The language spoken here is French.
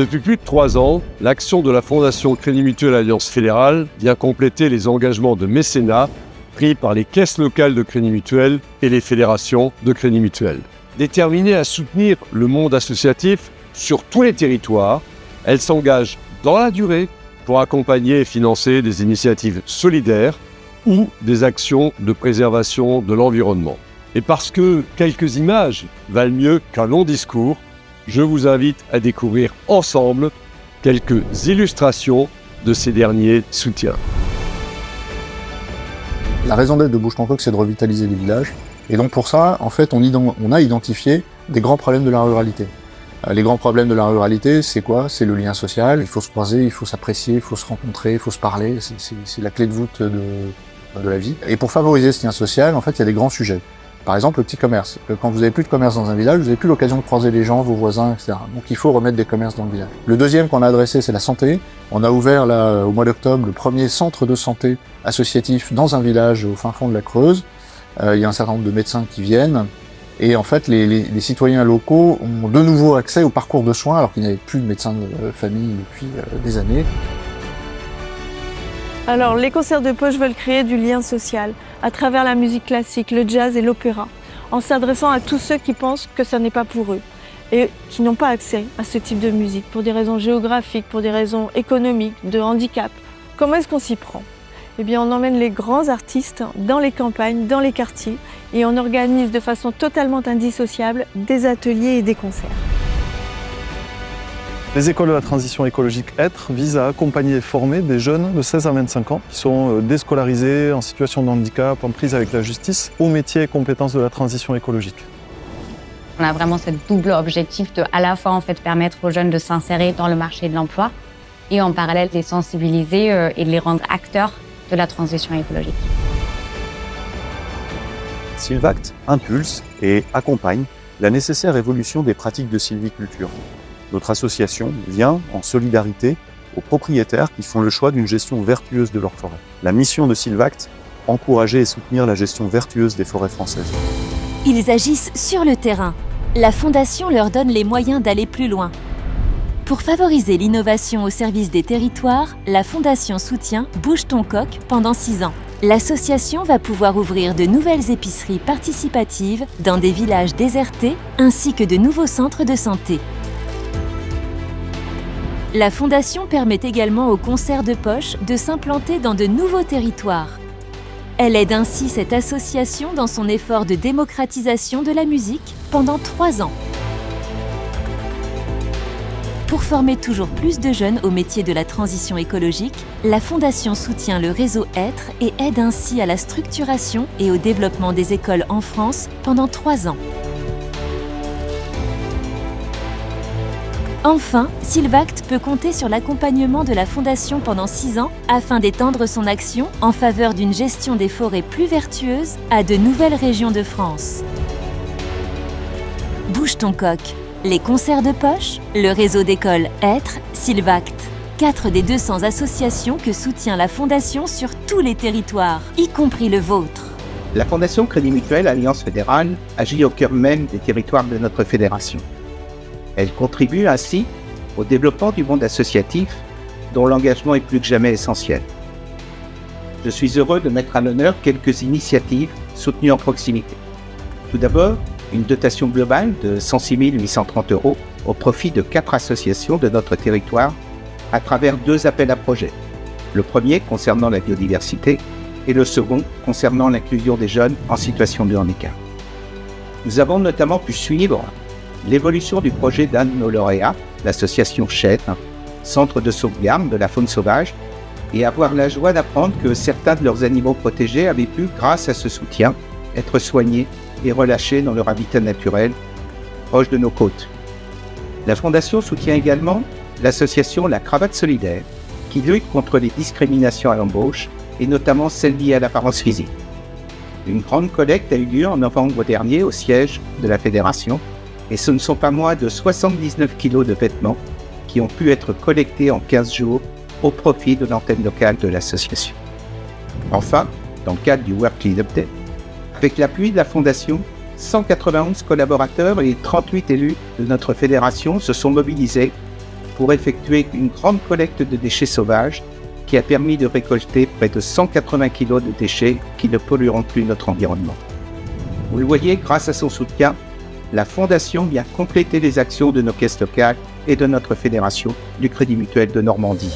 Depuis plus de 3 ans, l'action de la Fondation Crédit Mutuel Alliance Fédérale vient compléter les engagements de mécénat pris par les caisses locales de Crédit Mutuel et les fédérations de Crédit Mutuel. Déterminée à soutenir le monde associatif sur tous les territoires, elle s'engage dans la durée pour accompagner et financer des initiatives solidaires ou des actions de préservation de l'environnement. Et parce que quelques images valent mieux qu'un long discours, je vous invite à découvrir ensemble quelques illustrations de ces derniers soutiens. La raison d'être de Bouge ton coq, c'est de revitaliser les villages. Et donc pour ça, en fait, on a identifié des grands problèmes de la ruralité. Les grands problèmes de la ruralité, c'est quoi? C'est le lien social. Il faut se croiser, il faut s'apprécier, il faut se rencontrer, il faut se parler. C'est la clé de voûte de la vie. Et pour favoriser ce lien social, en fait, il y a des grands sujets. Par exemple, le petit commerce. Quand vous n'avez plus de commerce dans un village, vous n'avez plus l'occasion de croiser les gens, vos voisins, etc. Donc il faut remettre des commerces dans le village. Le deuxième qu'on a adressé, c'est la santé. On a ouvert là, au mois d'octobre, le premier centre de santé associatif dans un village au fin fond de la Creuse. Il y a un certain nombre de médecins qui viennent. Et en fait, les citoyens locaux ont de nouveau accès au parcours de soins, alors qu'il n'y avait plus de médecins de famille depuis des années. Alors, les concerts de poche veulent créer du lien social à travers la musique classique, le jazz et l'opéra, en s'adressant à tous ceux qui pensent que ça n'est pas pour eux et qui n'ont pas accès à ce type de musique pour des raisons géographiques, pour des raisons économiques, de handicap. Comment est-ce qu'on s'y prend? Eh bien, on emmène les grands artistes dans les campagnes, dans les quartiers et on organise de façon totalement indissociable des ateliers et des concerts. Les écoles de la transition écologique Être visent à accompagner et former des jeunes de 16 à 25 ans qui sont déscolarisés, en situation de handicap, en prise avec la justice, aux métiers et compétences de la transition écologique. On a vraiment ce double objectif de à la fois permettre aux jeunes de s'insérer dans le marché de l'emploi et en parallèle de les sensibiliser et de les rendre acteurs de la transition écologique. Sylvact impulse et accompagne la nécessaire évolution des pratiques de sylviculture. Notre association vient en solidarité aux propriétaires qui font le choix d'une gestion vertueuse de leur forêt. La mission de Sylvact, encourager et soutenir la gestion vertueuse des forêts françaises. Ils agissent sur le terrain. La Fondation leur donne les moyens d'aller plus loin. Pour favoriser l'innovation au service des territoires, la Fondation soutient Bouge ton coq pendant 6 ans. L'association va pouvoir ouvrir de nouvelles épiceries participatives dans des villages désertés ainsi que de nouveaux centres de santé. La Fondation permet également aux concerts de poche de s'implanter dans de nouveaux territoires. Elle aide ainsi cette association dans son effort de démocratisation de la musique pendant 3 ans. Pour former toujours plus de jeunes au métier de la transition écologique, la Fondation soutient le réseau Être et aide ainsi à la structuration et au développement des écoles en France pendant 3 ans. Enfin, Sylvact peut compter sur l'accompagnement de la Fondation pendant 6 ans afin d'étendre son action en faveur d'une gestion des forêts plus vertueuse à de nouvelles régions de France. Bouge ton coq, les concerts de poche, le réseau d'écoles Être, Sylvact. 4 des 200 associations que soutient la Fondation sur tous les territoires, y compris le vôtre. La Fondation Crédit Mutuel Alliance Fédérale agit au cœur même des territoires de notre fédération. Elle contribue ainsi au développement du monde associatif dont l'engagement est plus que jamais essentiel. Je suis heureux de mettre à l'honneur quelques initiatives soutenues en proximité. Tout d'abord, une dotation globale de 106 830 € au profit de 4 associations de notre territoire à travers 2 appels à projets. Le premier concernant la biodiversité et le second concernant l'inclusion des jeunes en situation de handicap. Nous avons notamment pu suivre l'évolution du projet d'un de nos lauréats, l'association Chêne, centre de sauvegarde de la faune sauvage, et avoir la joie d'apprendre que certains de leurs animaux protégés avaient pu, grâce à ce soutien, être soignés et relâchés dans leur habitat naturel, proche de nos côtes. La Fondation soutient également l'association La Cravate Solidaire, qui lutte contre les discriminations à l'embauche, et notamment celles liées à l'apparence physique. Une grande collecte a eu lieu en novembre dernier au siège de la Fédération, et ce ne sont pas moins de 79 kilos de vêtements qui ont pu être collectés en 15 jours au profit de l'antenne locale de l'association. Enfin, dans le cadre du World Cleanup Day, avec l'appui de la Fondation, 191 collaborateurs et 38 élus de notre fédération se sont mobilisés pour effectuer une grande collecte de déchets sauvages qui a permis de récolter près de 180 kg de déchets qui ne pollueront plus notre environnement. Vous le voyez, grâce à son soutien, la Fondation vient compléter les actions de nos caisses locales et de notre fédération du Crédit Mutuel de Normandie.